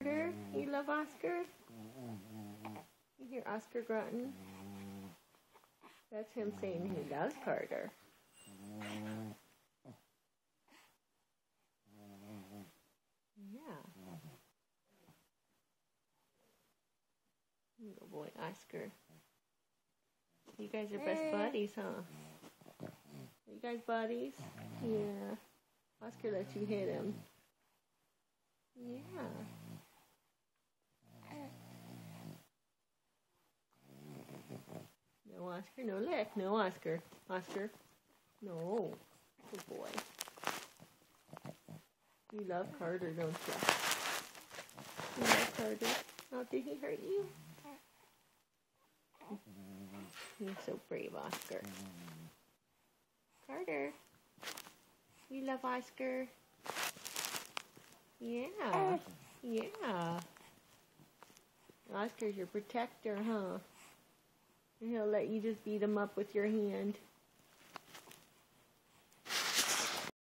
Oscar? You love Oscar? You hear Oscar grunting? That's him saying he loves Carter. Yeah. Good boy, Oscar. You guys are best buddies, huh? You guys buddies? Yeah. Oscar lets you hit him. Yeah. No, Oscar, no lick. No, Oscar. Oscar. No. Good boy. You love Carter, don't you? You love Carter. Oh, did he hurt you? You're so brave, Oscar. Carter. You love Oscar? Yeah. Yeah. Oscar's your protector, huh? And he'll let you just beat him up with your hand.